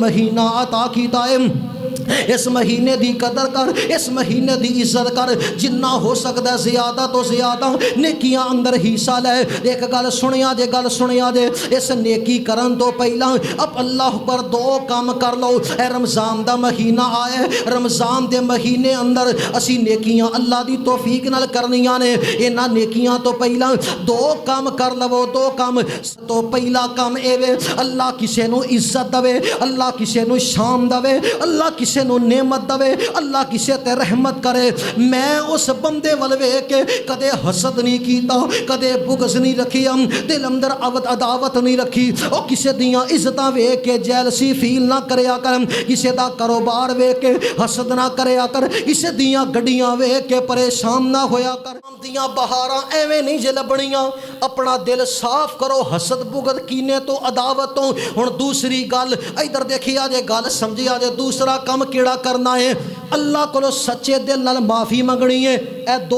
महीना अता कीता है, इस महीने की कदर कर, इस महीने की इज्जत कर, जिन्ना हो सकता है ज्यादा तो ज्यादा नेकियां अंदर हिस्सा लै। एक गल सुनिया जे, गल सुनिया जे, इस नेकी करन तो पहला अब अल्लाह पर दो काम कर लो। ए रमजान का महीना आया, रमजान के महीने अंदर असी नेकियां अल्लाह की तौफीक नाल करनियां ने। इन्हां नेकियां तो पहला दो काम कर लवो, दो काम। तो पहला काम एवे, अल्लाह किसी नू इज्जत दवे, अल्लाह किसी नू शान दवे, अल्लाह किसी नू नेमत दवे, अल्लाह किसी ते रहमत करे। मैं उस बंदे वल वेख के कदे हसद नहीं कीता, कदे बुग़्ज़ नहीं रखी, दिल अंदर अदावत नहीं रखी। और किसी दियां इज्जतां वेख के जैलसी फील ना करया कर, किसी दा कारोबार वेख के हसद ना करया कर, किसी दियां गड्डियां वेख के परेशान ना होया कर। दियां बहारां एवें नहीं जे लभणियां। अपना दिल साफ करो हसद बुग़्ज़ कीने तो अदावत तो। हुण दूसरी गल इधर देखिया जे, गल समझिया जे, दूसरा काम केड़ा करना है, अल्लाह को सच्चे दिल नाल माफ़ी मंगनी है। ए दो